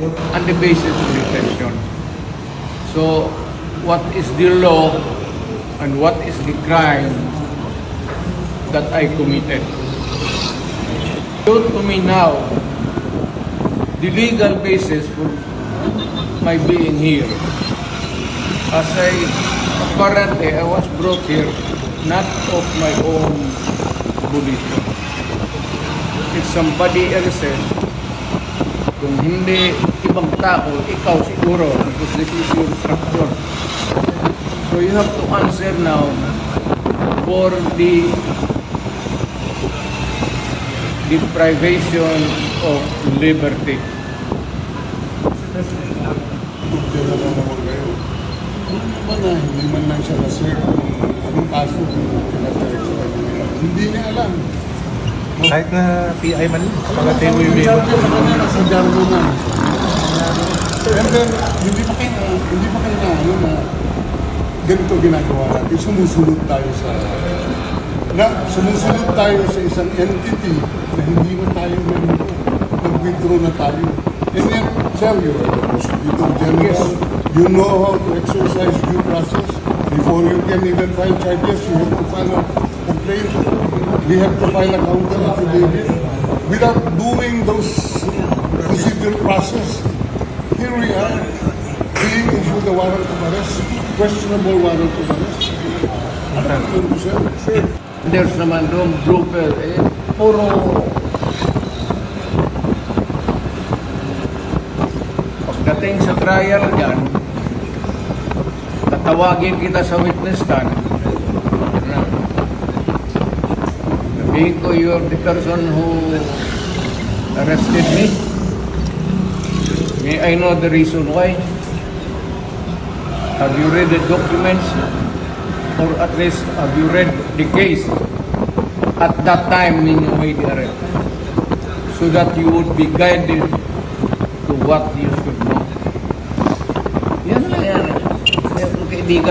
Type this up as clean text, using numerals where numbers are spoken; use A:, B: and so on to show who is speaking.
A: on the basis of detention. So, what is the law and what is the crime that I committed? Show to me now the legal basis for my being here. As apparently I was brought here not of my own volition. If somebody else says, kung hindi ibang tao, ikaw siguro, because this is your structure. So you have to answer now for the deprivation of liberty.
B: Hindi man lang siya na-serve anong kaso hindi niya alam.
C: Kahit na PI man, kapag mo yung
B: sabi ko sa kanya, nasa Jarmo na. And then, hindi pa kayo na, ano na, ganito ginagawa natin. Sumusunod tayo sa isang entity na hindi na tayo nag-withdraw na tayo. And then, sir, you are the prosecutor general. You know how to exercise due process. Before you can even file charges, you have to file a complaint. We have to file a counter affidavit. Without doing those procedural process, here we are, being issued a warrant of arrest, questionable warrant of arrest. Ano po, sir?
A: There's naman doon blooper, puro pagdating sa trial dyan, tatawagin kita sa witness stand. Sabihin ko, you're the person who arrested me. May I know the reason why? Have you read the documents? Or at least have you read the case at that time when you made the arrest? So that you would be guided to what you should know. Yan lang yan. Kaibigan.